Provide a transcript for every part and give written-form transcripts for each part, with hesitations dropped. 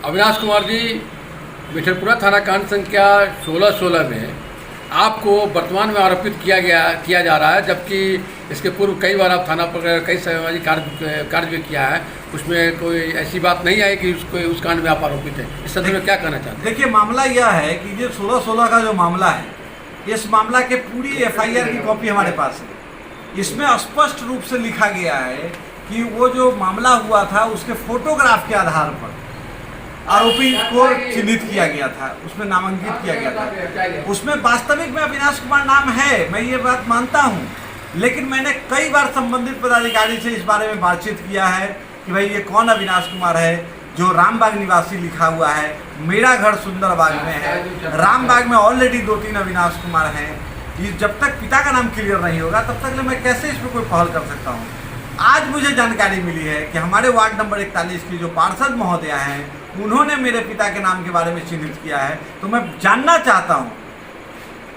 अविनाश कुमार जी, मिठनपुरा थाना कांड संख्या 1616 में आपको वर्तमान में आरोपित किया जा रहा है, जबकि इसके पूर्व कई बार आप थाना पर कई सामाजिक कार्य भी किया है। उसमें कोई ऐसी बात नहीं आई कि उस कांड में आप आरोपित हैं। इस संदर्भ में क्या कहना चाहते हैं? देखिए, मामला यह है कि जो 1616 का जो मामला है, इस मामला के पूरी FIR की कॉपी हमारे पास है। इसमें स्पष्ट रूप से लिखा गया है कि वो जो मामला हुआ था उसके फोटोग्राफ के आधार पर आरोपी को चिन्हित किया गया था, उसमें नामांकित किया गया था। उसमें वास्तविक में अविनाश कुमार नाम है, मैं ये बात मानता हूँ, लेकिन मैंने कई बार संबंधित पदाधिकारी से इस बारे में बातचीत किया है कि भाई ये कौन अविनाश कुमार है जो रामबाग निवासी लिखा हुआ है, मेरा घर सुंदरबाग में है, रामबाग में ऑलरेडी 2-3 अविनाश कुमार हैं। ये जब तक पिता का नाम क्लियर नहीं होगा तब तक मैं कैसे इस पर कोई पहल कर सकता हूँ। आज मुझे जानकारी मिली है कि हमारे वार्ड नंबर 41 की जो पार्षद महोदया हैं, उन्होंने मेरे पिता के नाम के बारे में चिन्हित किया है। तो मैं जानना चाहता हूँ,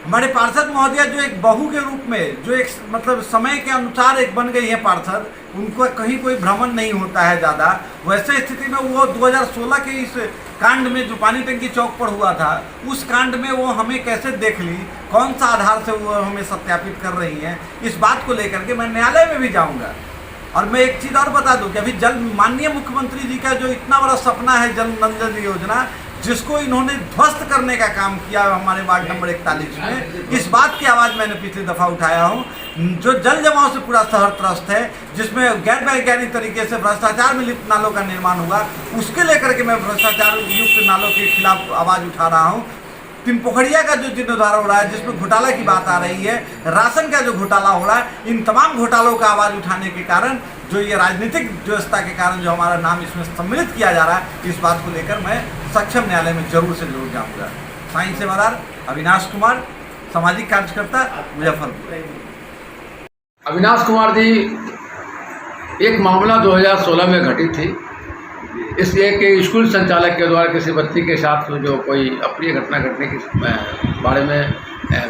हमारे पार्षद महोदया जो एक बहू के रूप में, जो एक मतलब समय के अनुसार एक बन गई है पार्षद, उनको कहीं कोई भ्रमण नहीं होता है ज़्यादा। वैसे स्थिति में वो 2016 के इस कांड में जो पानी टंकी चौक पर हुआ था, उस कांड में वो हमें कैसे देख ली, कौन सा आधार से वो हमें सत्यापित कर रही हैं, इस बात को लेकर के मैं न्यायालय में भी जाऊँगा। और मैं एक चीज़ और बता दूं कि अभी माननीय मुख्यमंत्री जी का जो इतना बड़ा सपना है जल नल योजना, जिसको इन्होंने ध्वस्त करने का काम किया हमारे वार्ड नंबर 41 में, इस बात की आवाज़ मैंने पिछली दफ़ा उठाया हूं। जो जल जमाव से पूरा शहर त्रस्त है, जिसमें गैर वैज्ञानिक तरीके से भ्रष्टाचार में लिप्त नालों का निर्माण हुआ, उसके लेकर के मैं भ्रष्टाचार युक्त नालों के खिलाफ आवाज़ उठा रहा हूँ। तिनपोखड़िया का जो जीर्णोद्धार हो रहा है, जिसमें घोटाला की बात आ रही है, राशन का जो घोटाला हो रहा है, इन तमाम घोटालों का आवाज़ उठाने के कारण, जो ये राजनीतिक व्यवस्था के कारण जो हमारा नाम इसमें सम्मिलित किया जा रहा है, इस बात को लेकर मैं सक्षम न्यायालय में जरूर से जरूर जाऊँगा। साईं सेवादार अविनाश कुमार, सामाजिक कार्यकर्ता, मुजफ्फरपुर। अविनाश कुमार जी, एक मामला 2016 में घटित थी, इसलिए कि स्कूल संचालक के द्वारा किसी बच्ची के साथ जो कोई अप्रिय घटना घटने के बारे में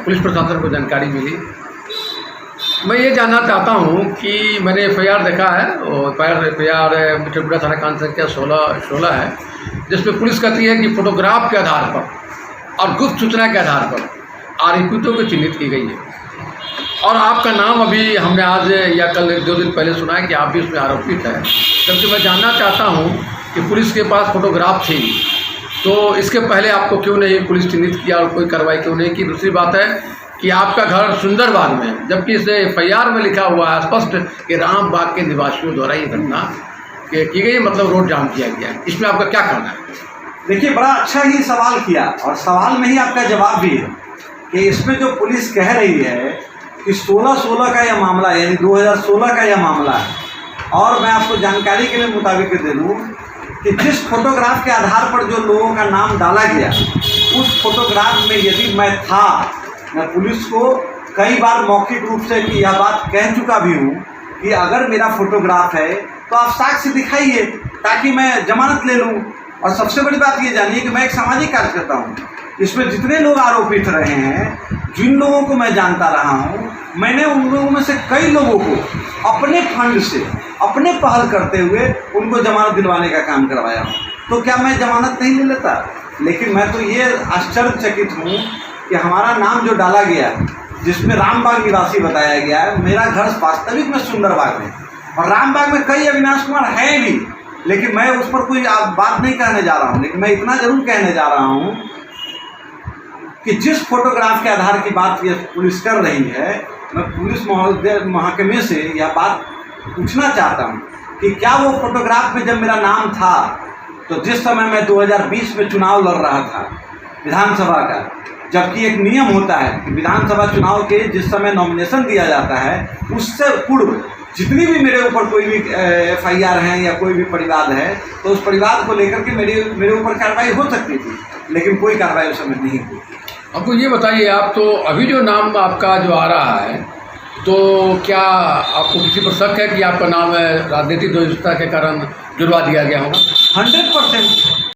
पुलिस प्रशासन को जानकारी मिली। मैं ये जानना चाहता हूँ कि मैंने FIR देखा है, और FIR मिठनपुरा थाना कांड संख्या 1616 है, जिसमें पुलिस कहती है कि फोटोग्राफ के आधार पर और गुप्त सूचना के आधार पर आरोपितों को चिन्हित की गई है। और आपका नाम अभी हमने आज या कल 2 दिन पहले सुना है कि आप भी उसमें आरोपित हैं। जबकि मैं जानना चाहता हूँ कि पुलिस के पास फोटोग्राफ थी, तो इसके पहले आपको क्यों नहीं पुलिस चिन्हित किया और कोई कार्रवाई क्यों नहीं की? दूसरी बात है कि आपका घर सुंदरबाग में, जबकि इसे FIR में लिखा हुआ है स्पष्ट कि रामबाग के निवासियों द्वारा ये घटना की गई, मतलब रोड जाम किया गया है। इसमें आपका क्या कहना है? देखिए, बड़ा अच्छा ही सवाल किया, और सवाल में ही आपका जवाब भी है कि इसमें जो पुलिस कह रही है कि 1616 का यह मामला, यानी 2016 का यह मामला है। और मैं आपको जानकारी के लिए मुताबिक दे दूँ कि जिस फोटोग्राफ के आधार पर जो लोगों का नाम डाला गया, उस फोटोग्राफ में यदि मैं था, मैं पुलिस को कई बार मौखिक रूप से कि यह बात कह चुका भी हूँ कि अगर मेरा फोटोग्राफ है तो आप साक्ष्य दिखाइए ताकि मैं जमानत ले लूँ। और सबसे बड़ी बात ये जानिए कि मैं एक सामाजिक कार्यकर्ता हूँ। इसमें जितने लोग आरोपित रहे हैं, जिन लोगों को मैं जानता रहा हूँ, मैंने उन लोगों में से कई लोगों को अपने फंड से, अपने पहल करते हुए उनको जमानत दिलवाने का काम करवाया हूँ। तो क्या मैं जमानत नहीं ले लेता? लेकिन मैं तो ये आश्चर्यचकित हूँ कि हमारा नाम जो डाला गया, जिसमें रामबाग निवासी बताया गया है, मेरा घर वास्तविक में सुंदरबाग में, और रामबाग में कई अविनाश कुमार हैं भी, लेकिन मैं उस पर कोई बात नहीं कहने जा रहा हूँ। लेकिन मैं इतना जरूर कहने जा रहा हूँ कि जिस फोटोग्राफ के आधार की बात ये पुलिस कर रही है, मैं पुलिस महकमे से यह बात पूछना चाहता हूँ कि क्या वो फोटोग्राफ में जब मेरा नाम था, तो जिस समय मैं 2020 में चुनाव लड़ रहा था विधानसभा का, जबकि एक नियम होता है कि विधानसभा चुनाव के जिस समय नॉमिनेशन दिया जाता है, उससे पूर्व जितनी भी मेरे ऊपर कोई भी FIR है या कोई भी परिवाद है, तो उस परिवाद को लेकर के मेरे ऊपर कार्रवाई हो सकती थी, लेकिन कोई कार्रवाई उस समय नहीं हुई। आपको ये बताइए, आप तो अभी जो नाम आपका जो आ रहा है, तो क्या आपको किसी पर शक है कि आपका नाम राजनीतिक द्वंद्वता के कारण जुड़वा दिया गया होगा? 100%।